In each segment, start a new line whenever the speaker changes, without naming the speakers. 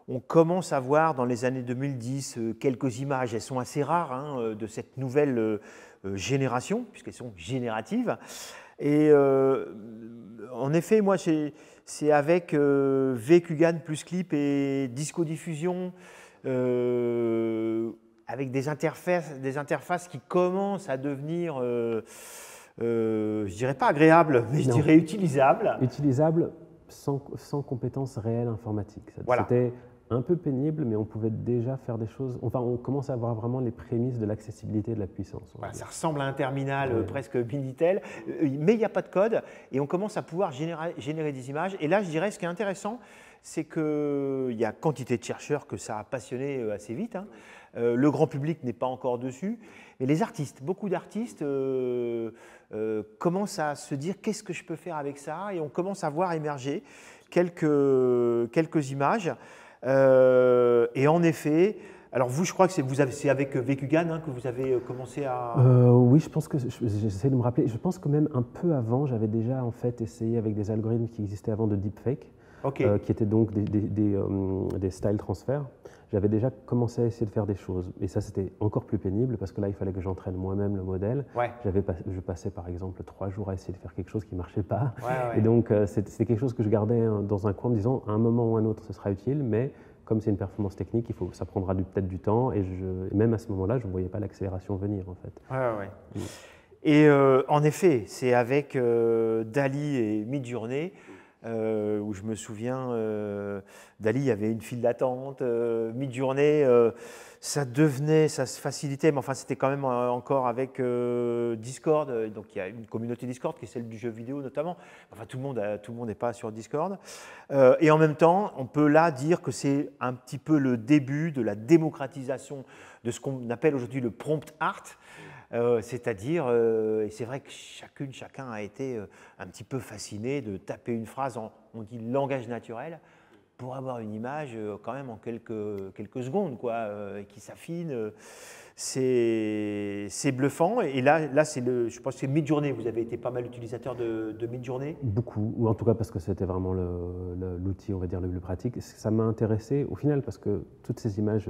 on commence à voir dans les années 2010 quelques images, elles sont assez rares, hein, de cette nouvelle génération, puisqu'elles sont génératives. Et en effet, moi, c'est avec VQGAN plus clip et disco diffusion, avec des interfaces qui commencent à devenir, je dirais pas agréables, mais je dirais utilisables.
Utilisables sans compétences réelles informatiques.
Voilà.
C'était un peu pénible, mais on pouvait déjà faire des choses. Enfin, on commence à avoir vraiment les prémices de l'accessibilité et de la puissance.
Voilà, ça ressemble à un terminal presque Minitel, mais il n'y a pas de code et on commence à pouvoir générer des images. Et là, je dirais, ce qui est intéressant, c'est qu'il y a quantité de chercheurs que ça a passionné assez vite. Hein. Le grand public n'est pas encore dessus, mais les artistes, beaucoup d'artistes commencent à se dire qu'est-ce que je peux faire avec ça, et on commence à voir émerger quelques images. Et en effet, alors vous, je crois que c'est avec VQGAN hein, que vous avez commencé à…
Oui, je pense que j'essaie de me rappeler. Je pense que même un peu avant, j'avais déjà en fait essayé avec des algorithmes qui existaient avant de deepfake, qui étaient donc des style transferts. J'avais déjà commencé à essayer de faire des choses. Et ça, c'était encore plus pénible parce que là, il fallait que j'entraîne moi-même le modèle.
Ouais.
Je passais par exemple 3 jours à essayer de faire quelque chose qui ne marchait pas.
Ouais.
Et donc, c'était quelque chose que je gardais dans un coin en me disant, à un moment ou à un autre, ce sera utile, mais comme c'est une performance technique, ça prendra peut-être du temps. Et même à ce moment-là, je ne voyais pas l'accélération venir, en fait.
Ouais. Et en effet, c'est avec DALL-E et Midjourney, où je me souviens, DALL-E, il y avait une file d'attente, Midjourney, ça se facilitait, mais enfin c'était quand même encore avec Discord, donc il y a une communauté Discord qui est celle du jeu vidéo notamment, enfin tout le monde n'est pas sur Discord, et en même temps, on peut là dire que c'est un petit peu le début de la démocratisation de ce qu'on appelle aujourd'hui le prompt art, c'est-à-dire, et c'est vrai que chacun a été un petit peu fasciné de taper une phrase on dit langage naturel, pour avoir une image quand même en quelques secondes, quoi, qui s'affine. C'est bluffant. Et là je pense que c'est Midjourney. Vous avez été pas mal utilisateur de Midjourney?
Beaucoup, ou en tout cas parce que c'était vraiment l'outil, on va dire, le plus pratique. Ça m'a intéressé au final parce que toutes ces images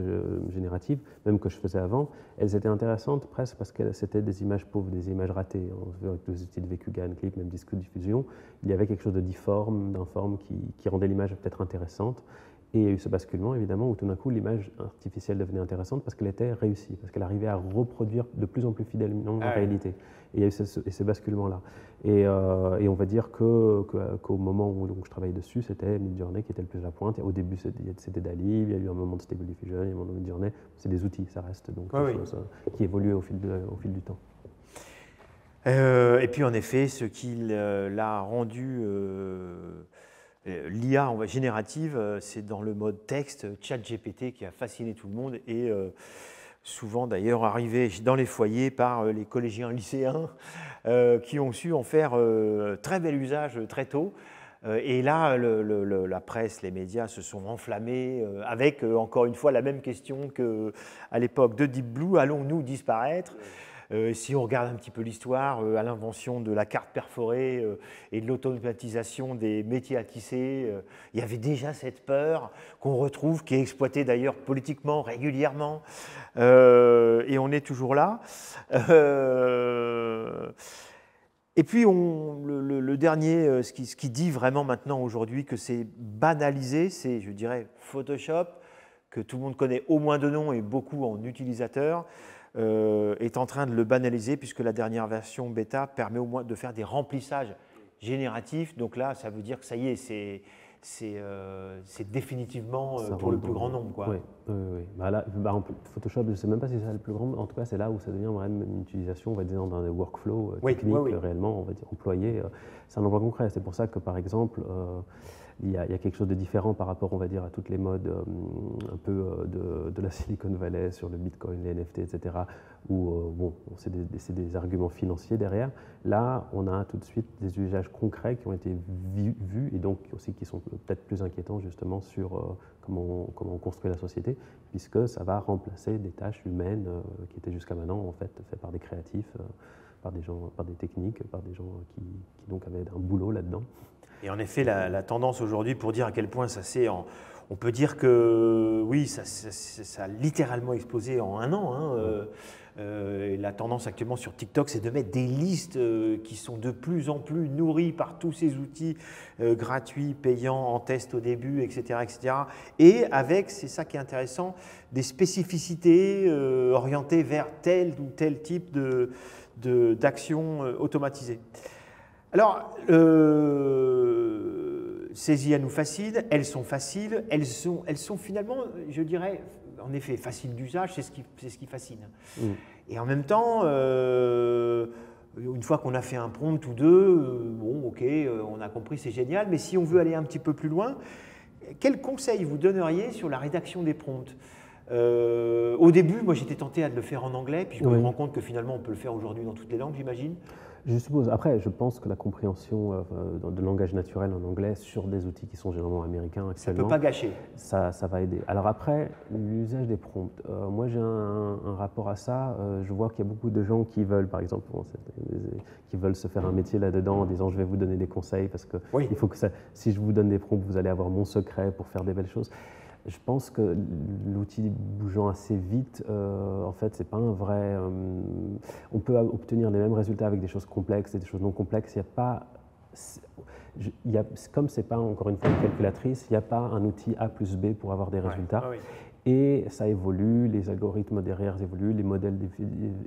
génératives, même que je faisais avant, elles étaient intéressantes presque parce que c'était des images pauvres, des images ratées. Avec les outils de VQGAN, Clip, même disque diffusion, il y avait quelque chose de difforme, d'informe qui rendait l'image peut-être intéressante. Et il y a eu ce basculement, évidemment, où tout d'un coup, l'image artificielle devenait intéressante parce qu'elle était réussie, parce qu'elle arrivait à reproduire de plus en plus fidèlement la réalité. Et il y a eu ce basculement-là. Et on va dire qu'au moment où donc, je travaillais dessus, c'était Midjourney qui était le plus à pointe. Et au début, c'était DALL-E, il y a eu un moment de Stable Diffusion, il y a eu un moment de Midjourney. C'est des outils, ça reste donc des choses qui évoluent au fil du temps.
Et puis, en effet, ce qui l'a rendu… L'IA générative, c'est dans le mode texte, ChatGPT qui a fasciné tout le monde et souvent d'ailleurs arrivé dans les foyers par les collégiens lycéens qui ont su en faire très bel usage très tôt. Et là, la presse, les médias se sont enflammés avec encore une fois la même question qu'à l'époque de Deep Blue, allons-nous disparaître ? Si on regarde un petit peu l'histoire, à l'invention de la carte perforée et de l'automatisation des métiers à tisser, il y avait déjà cette peur qu'on retrouve, qui est exploitée d'ailleurs politiquement régulièrement, et on est toujours là. Et puis le dernier, ce qui dit vraiment maintenant aujourd'hui que c'est banalisé, c'est, je dirais, Photoshop, que tout le monde connaît au moins de nom et beaucoup en utilisateurs, est en train de le banaliser puisque la dernière version bêta permet au moins de faire des remplissages génératifs. Donc là, ça veut dire que ça y est, c'est définitivement pour le plus grand nombre, quoi.
Oui. Là, Photoshop, je ne sais même pas si c'est le plus grand, en tout cas, c'est là où ça devient vraiment une utilisation, on va dire, dans des workflows techniques réellement, on va dire, employés. C'est un emploi concret. C'est pour ça que, par exemple, il y a quelque chose de différent par rapport, on va dire, à toutes les modes un peu de la Silicon Valley sur le Bitcoin, les NFT, etc., où c'est des arguments financiers derrière. Là, on a tout de suite des usages concrets qui ont été vus et donc aussi qui sont peut-être plus inquiétants justement sur comment on construit la société, puisque ça va remplacer des tâches humaines qui étaient jusqu'à maintenant en fait faites par des créatifs, par des gens, par des techniques, par des gens qui donc avaient un boulot là-dedans.
Et en effet, la tendance aujourd'hui, pour dire à quel point ça s'est On peut dire que oui, ça a littéralement explosé en un an. Hein. Et la tendance actuellement sur TikTok, c'est de mettre des listes qui sont de plus en plus nourries par tous ces outils gratuits, payants, en test au début, etc., etc. Et avec, c'est ça qui est intéressant, des spécificités orientées vers tel ou tel type d'action automatisée. Alors, ces IA nous fascinent, elles sont faciles, elles sont finalement, je dirais, en effet, faciles d'usage, c'est ce qui fascine. Et en même temps, une fois qu'on a fait un prompt ou deux, bon, ok, on a compris, c'est génial, mais si on veut aller un petit peu plus loin, quels conseils vous donneriez sur la rédaction des prompts? Au début, moi j'étais tenté à de le faire en anglais, puis je me rends compte que finalement on peut le faire aujourd'hui dans toutes les langues, j'imagine.
Je suppose. Après, je pense que la compréhension de langage naturel en anglais sur des outils qui sont généralement américains actuellement,
ça ne peut pas gâcher.
Ça va aider. Alors après, l'usage des prompts. Moi, j'ai un rapport à ça. Je vois qu'il y a beaucoup de gens qui veulent, par exemple, qui veulent se faire un métier là-dedans en disant je vais vous donner des conseils parce que il faut que si je vous donne des prompts, vous allez avoir mon secret pour faire des belles choses. Je pense que l'outil bougeant assez vite, en fait, c'est pas un vrai. On peut obtenir les mêmes résultats avec des choses complexes et des choses non complexes. Il n'y a pas. Comme c'est pas encore une fois une calculatrice, il n'y a pas un outil A plus B pour avoir des résultats. Ah oui. Et ça évolue, les algorithmes derrière évoluent, les modèles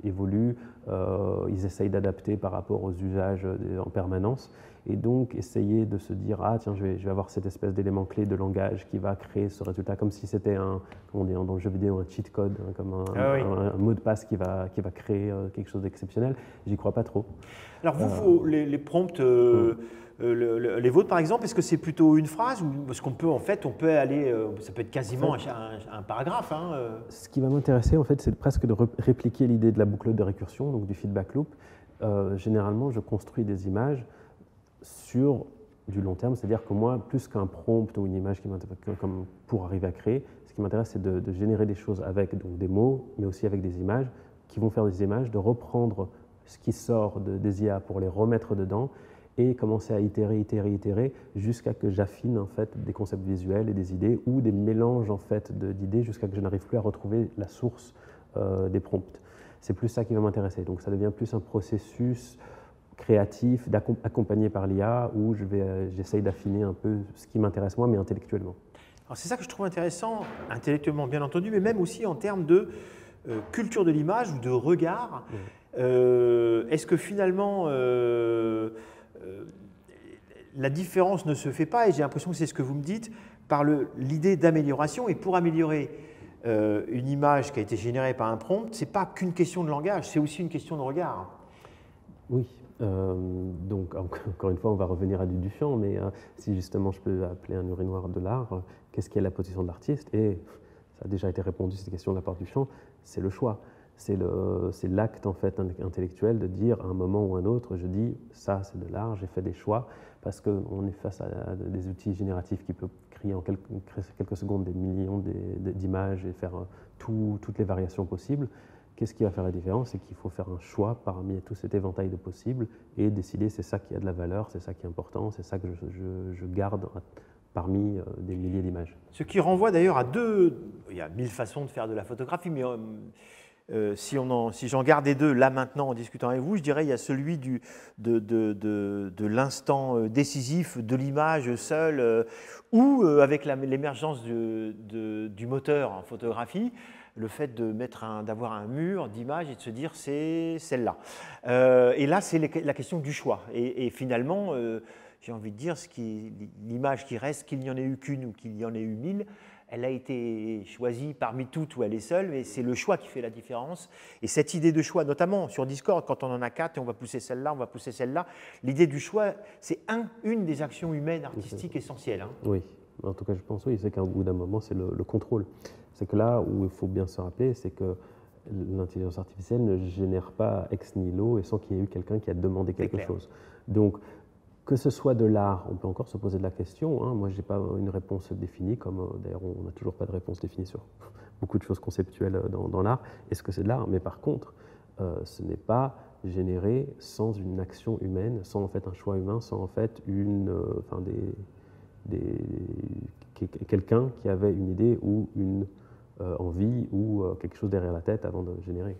évoluent, ils essayent d'adapter par rapport aux usages en permanence. Et donc, essayer de se dire, ah tiens, je vais avoir cette espèce d'élément clé de langage qui va créer ce résultat, comme si c'était comment on dit dans le jeu vidéo, un cheat code, hein, comme un mot de passe qui va créer quelque chose d'exceptionnel. J'y crois pas trop.
Alors vous, les prompts, les vôtres par exemple, est-ce que c'est plutôt une phrase ou parce qu'on peut en fait, on peut aller, ça peut être quasiment un paragraphe. Hein.
Ce qui va m'intéresser en fait, c'est presque de répliquer l'idée de la boucle de récursion, donc du feedback loop. Généralement, je construis des images sur du long terme, c'est-à-dire que moi, plus qu'un prompt ou une image qui m'intéresse, comme pour arriver à créer, ce qui m'intéresse, c'est de générer des choses avec donc, des mots, mais aussi avec des images, qui vont faire des images, de reprendre ce qui sort des IA pour les remettre dedans et commencer à itérer, jusqu'à que j'affine en fait des concepts visuels et des idées ou des mélanges en fait d'idées jusqu'à que je n'arrive plus à retrouver la source des prompts. C'est plus ça qui va m'intéresser. Donc ça devient plus un processus créatif, accompagné par l'IA, où j'essaye d'affiner un peu ce qui m'intéresse moi, mais intellectuellement.
Alors c'est ça que je trouve intéressant, intellectuellement bien entendu, mais même aussi en termes de culture de l'image ou de regard. Est-ce que finalement la différence ne se fait pas, et j'ai l'impression que c'est ce que vous me dites, par l'idée d'amélioration, et pour améliorer une image qui a été générée par un prompt, ce n'est pas qu'une question de langage, c'est aussi une question de regard.
Oui. Donc, encore une fois, on va revenir à du Duchamp, mais si justement je peux appeler un urinoir de l'art, qu'est-ce qui est la position de l'artiste? Et ça a déjà été répondu, cette question de la part de Duchamp, c'est le choix. C'est l'acte en fait intellectuel de dire à un moment ou à un autre, je dis ça c'est de l'art, j'ai fait des choix, parce qu'on est face à des outils génératifs qui peuvent créer en quelques secondes des millions d'images et faire toutes les variations possibles. Qu'est-ce qui va faire la différence? C'est qu'il faut faire un choix parmi tout cet éventail de possibles et décider c'est ça qui a de la valeur, c'est ça qui est important, c'est ça que je garde parmi des milliers d'images.
Ce qui renvoie d'ailleurs à il y a 1000 façons de faire de la photographie, mais si j'en gardais deux là maintenant en discutant avec vous, je dirais il y a celui de l'instant décisif de l'image seule ou avec l'émergence du moteur en photographie, le fait d'avoir un mur d'images et de se dire c'est celle-là. Et là, c'est la question du choix. Et finalement, j'ai envie de dire, l'image qui reste, qu'il n'y en ait eu qu'une ou qu'il y en ait eu 1000, elle a été choisie parmi toutes où elle est seule, mais c'est le choix qui fait la différence. Et cette idée de choix, notamment sur Discord, quand on en a 4 et on va pousser celle-là, on va pousser celle-là, l'idée du choix, c'est une des actions humaines artistiques essentielles. Hein.
Oui, en tout cas je pense oui, c'est qu'au bout d'un moment, c'est le contrôle. C'est que là où il faut bien se rappeler, c'est que l'intelligence artificielle ne génère pas ex nihilo et sans qu'il y ait eu quelqu'un qui a demandé quelque chose. Donc, que ce soit de l'art, on peut encore se poser de la question. Hein. Moi, je n'ai pas une réponse définie, comme d'ailleurs on n'a toujours pas de réponse définie sur beaucoup de choses conceptuelles dans l'art. Est-ce que c'est de l'art? Mais par contre, ce n'est pas généré sans une action humaine, sans en fait un choix humain, sans en fait quelqu'un qui avait une idée ou une envie ou quelque chose derrière la tête avant de générer.